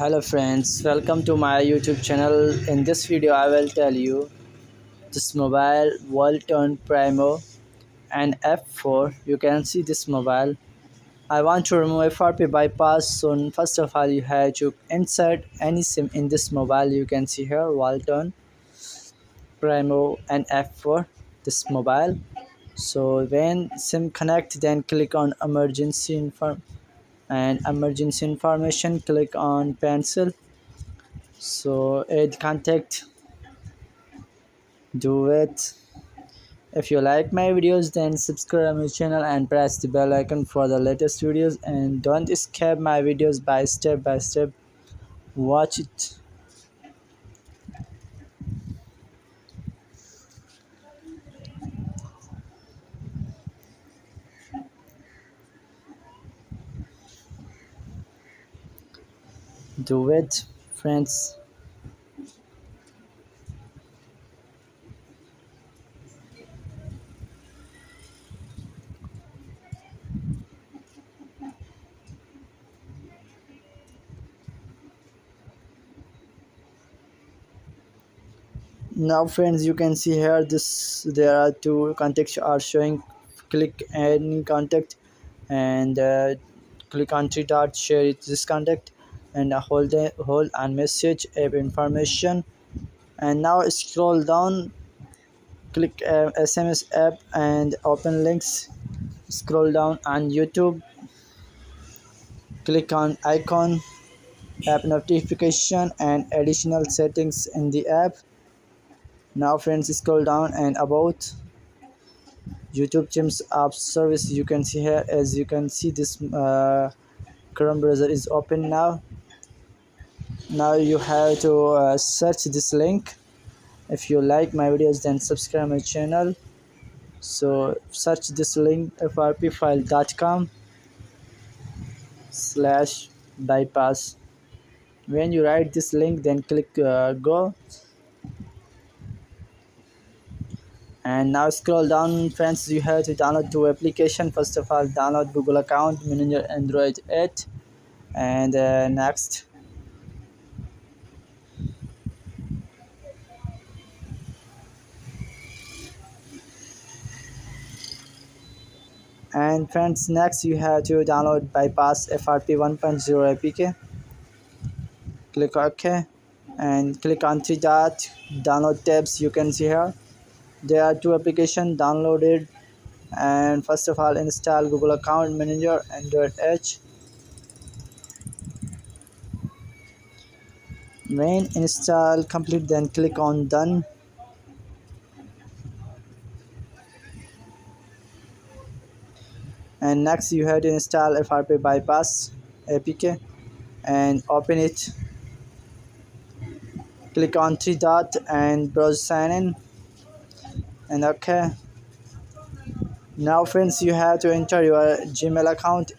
Hello friends, welcome to my YouTube channel. In this video I will tell you this mobile Walton Primo Nf4. You can see this mobile. I want to remove FRP bypass, so first of all you have to insert any SIM in this mobile. You can see here Walton Primo Nf4, this mobile. So when SIM connect, then click on emergency information, click on pencil. So add contact, do it. If you like my videos, then subscribe my channel and press the bell icon for the latest videos, and don't skip my videos by step. Watch it. Do it, friends. Now friends, you can see here this there are two contacts are showing. Click any contact and click on three dots, share it this contact, and hold on message app information. And now scroll down, click SMS app and open links. Scroll down on YouTube, click on icon, app notification and additional settings in the app. Now friends, scroll down and about YouTube Chimps app service. You can see here, as you can see this Chrome browser is open now. Now you have to search this link. If you like my videos, then subscribe my channel. So search this link, frpfile.com/bypass. When you write this link, then click go, and now scroll down friends. You have to download two application. First of all, download Google Account Manager Android 8, and next. And friends, next you have to download bypass FRP 1.0 APK. Click OK and click on three dot download tabs. You can see here there are two applications downloaded. And first of all, install Google Account Manager Android 8. When install complete, then click on done. And next you have to install FRP bypass APK and open it. Click on three dot and browse sign in, and OK. Now friends, you have to enter your Gmail account,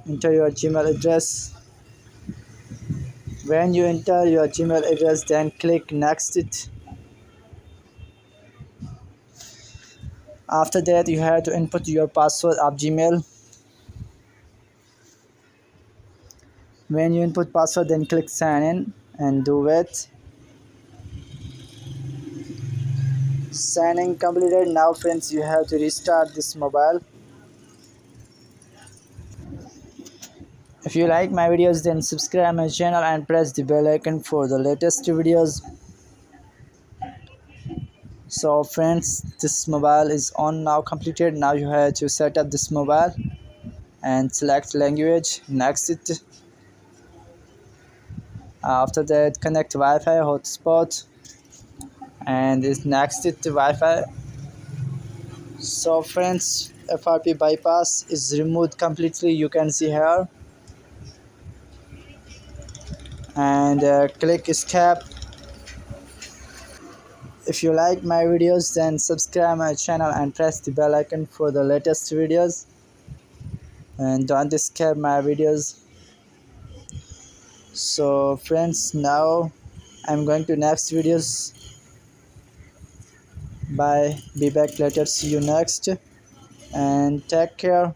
enter your Gmail address. When you enter your Gmail address, then click next it. After that, you have to input your password of Gmail. When you input password, then click sign in and do it. Sign in completed. Now friends, you have to restart this mobile. If you like my videos, then subscribe my channel and press the bell icon for the latest videos. So friends, this mobile is on now, completed. Now you have to set up this mobile and select language, next it. After that, connect Wi-Fi hotspot, and is next it Wi-Fi. So friends, FRP bypass is removed completely. You can see here, and click escape. If you like my videos, then subscribe my channel and press the bell icon for the latest videos, and don't skip my videos. So friends, now I'm going to next videos. Bye, be back later, see you next, and take care.